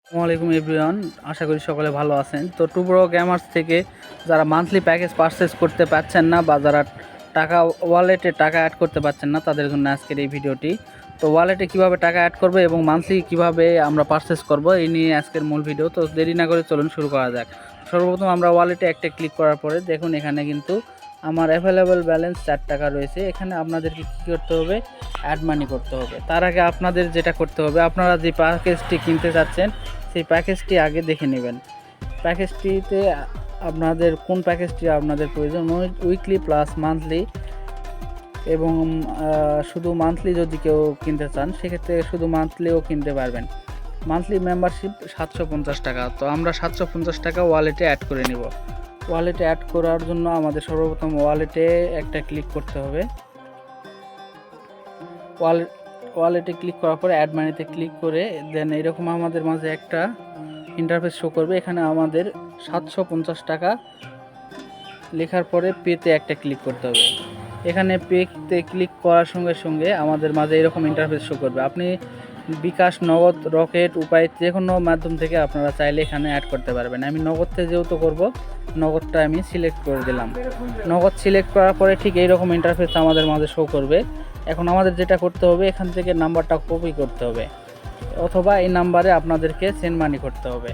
আসসালামু আলাইকুম এভরিওয়ান, আশা করি সকলে ভালো আছেন। তো টুব্রো গেমার্স থেকে যারা মান্থলি প্যাকেজ পারচেস করতে পারছেন না বা যারা ওয়ালেটে টাকা অ্যাড করতে পারছেন না, তাদের জন্য আজকের এই ভিডিওটি। তো ওয়ালেটে কিভাবে টাকা অ্যাড করবে এবং মান্থলি কিভাবে আমরা পারচেস করব, এই নিয়ে আজকের মূল ভিডিও। তো দেরি না করে চলুন শুরু করা যাক। সর্বপ্রথম আমরা ওয়ালেটে একটা ক্লিক করার পরে দেখুন এখানে কিন্তু আমার অ্যাভেলেবল ব্যালেন্স 4 টাকা রয়েছে। এখানে আপনাদেরকে কী করতে হবে? অ্যাড মানি করতে হবে। তার আগে আপনাদের যেটা করতে হবে, আপনারা যে প্যাকেজটি কিনতে চাচ্ছেন সেই প্যাকেজটি আগে দেখে নেবেন। প্যাকেজটিতে আপনাদের কোন প্যাকেজটি আপনাদের প্রয়োজন, উইকলি প্লাস মান্থলি, এবং শুধু মান্থলি যদি কেউ কিনতে চান সেক্ষেত্রে শুধু মান্থলিও কিনতে পারবেন। মান্থলি মেম্বারশিপ 750 টাকা। তো আমরা 750 টাকা ওয়ালেটে অ্যাড করে নিব। ওয়ালেটে অ্যাড করার জন্য আমাদের সর্বপ্রথম ওয়ালেটে একটা ক্লিক করতে হবে। ওয়ালেটে ক্লিক করার পরে অ্যাড মানিতে ক্লিক করে দেন এরকম আমাদের মাঝে একটা ইন্টারফেস শো করবে। এখানে আমাদের 750 টাকা লেখার পরে পেতে একটা ক্লিক করতে হবে। এখানে পেতে ক্লিক করার সঙ্গে সঙ্গে আমাদের মাঝে এরকম ইন্টারফেস শো করবে। আপনি বিকাশ, নগদ, রকেট, উপায় যে কোনো মাধ্যম থেকে আপনারা চাইলে এখানে অ্যাড করতে পারবেন। আমি নগদ থেকে যেহেতু করব, নগদটা আমি সিলেক্ট করে দিলাম। নগদ সিলেক্ট করার পরে ঠিক এইরকম ইন্টারফেস আমাদের মাঝে শো করবে। এখন আমাদের যেটা করতে হবে, এখান থেকে নাম্বারটা কপি করতে হবে অথবা এই নাম্বারে আপনাদেরকে সেন্ড মানি করতে হবে।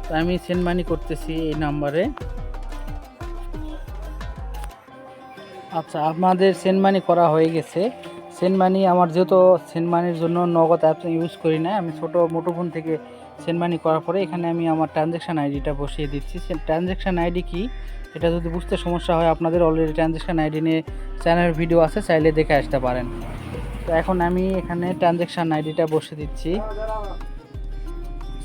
তো আমি সেন্ড মানি করতেছি এই নাম্বারে। আচ্ছা, আপনাদের সেন্ড মানি করা হয়ে গেছে। সেন্ড মানি আমার যেহেতু সেন্ড মানির জন্য নগদ অ্যাপ ইউজ করি না, আমি ছোটো মুঠোফোন থেকে সেন্ড মানি করার পরে এখানে আমি আমার ট্রানজ্যাকশান আইডিটা বসিয়ে দিচ্ছি। ট্রানজ্যাকশান আইডি কি এটা যদি বুঝতে সমস্যা হয়, আপনাদের অলরেডি ট্রানজ্যাকশান আইডি নিয়ে চ্যানেলের ভিডিও আছে, চাইলে দেখে আসতে পারেন। তো এখন আমি এখানে ট্রানজ্যাকশান আইডিটা বসিয়ে দিচ্ছি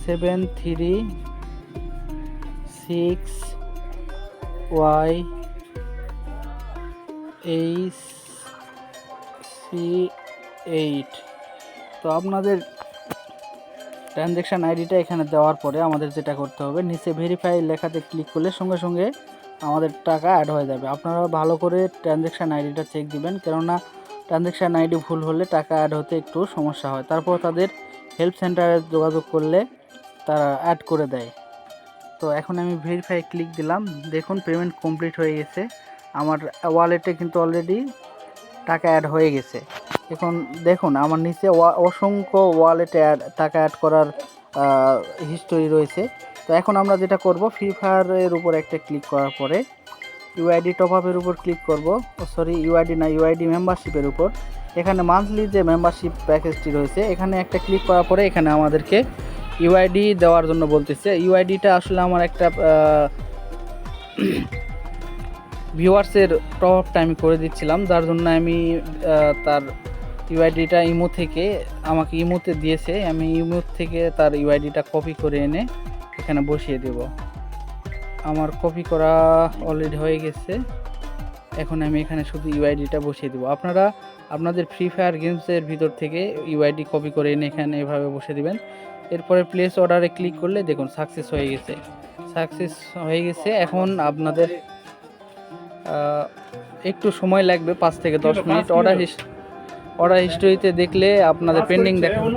736YHC8। তো আপনাদের ট্রানজ্যাকশান আইডিটা এখানে দেওয়ার পরে আমাদের যেটা করতে হবে, নিচে ভেরিফাই লেখাতে ক্লিক করলে সঙ্গে সঙ্গে আমাদের টাকা অ্যাড হয়ে যাবে। আপনারা ভালো করে ট্রানজ্যাকশান আইডিটা চেক দিবেন, কেননা ট্রানজ্যাকশান আইডি ভুল হলে টাকা অ্যাড হতে একটু সমস্যা হয়। তারপর তাদের হেল্প সেন্টারে যোগাযোগ করলে তারা অ্যাড করে দেয়। তো এখন আমি ভেরিফাই ক্লিক দিলাম, দেখুন পেমেন্ট কমপ্লিট হয়ে গেছে। আমার ওয়ালেটে কিন্তু অলরেডি টাকা অ্যাড হয়ে গেছে। এখন দেখুন আমার নিচে অসংখ্য ওয়ালেটে টাকা অ্যাড করার হিস্টোরি রয়েছে। তো এখন আমরা যেটা করব, ফ্রি ফায়ারের উপর একটা ক্লিক করার পরে ইউআইডি টপ আপের উপর ক্লিক করব। ইউআইডি না, ইউআইডি মেম্বারশিপের উপর। এখানে মান্থলি যে মেম্বারশিপ প্যাকেজটি রয়েছে, এখানে একটা ক্লিক করার পরে এখানে আমাদেরকে ইউআইডি দেওয়ার জন্য বলতেছে। ইউআইডিটা আসলে আমার একটা ভিউয়ার্সের টপ আপটা আমি করে দিচ্ছিলাম, যার জন্য আমি তার ইউআইডিটা ইমো থেকে আমাকে ইমোতে দিয়েছে। আমি ইমো থেকে তার ইউআইডিটা কপি করে এনে এখানে বসিয়ে দেব। আমার কপি করা অলরেডি হয়ে গেছে। এখন আমি এখানে শুধু ইউআইডিটা বসিয়ে দেবো। আপনারা আপনাদের ফ্রি ফায়ার গেমসের ভিতর থেকে ইউআইডি কপি করে এনে এখানে এভাবে বসে দিবেন। এরপরে প্লেস অর্ডারে ক্লিক করলে দেখুন সাকসেস হয়ে গেছে। এখন আপনাদের একটু সময় লাগবে, 5 থেকে 10 মিনিট। অর্ডার হিস্ট্রিতে দেখলে আপনাদের পেন্ডিং দেখাবে।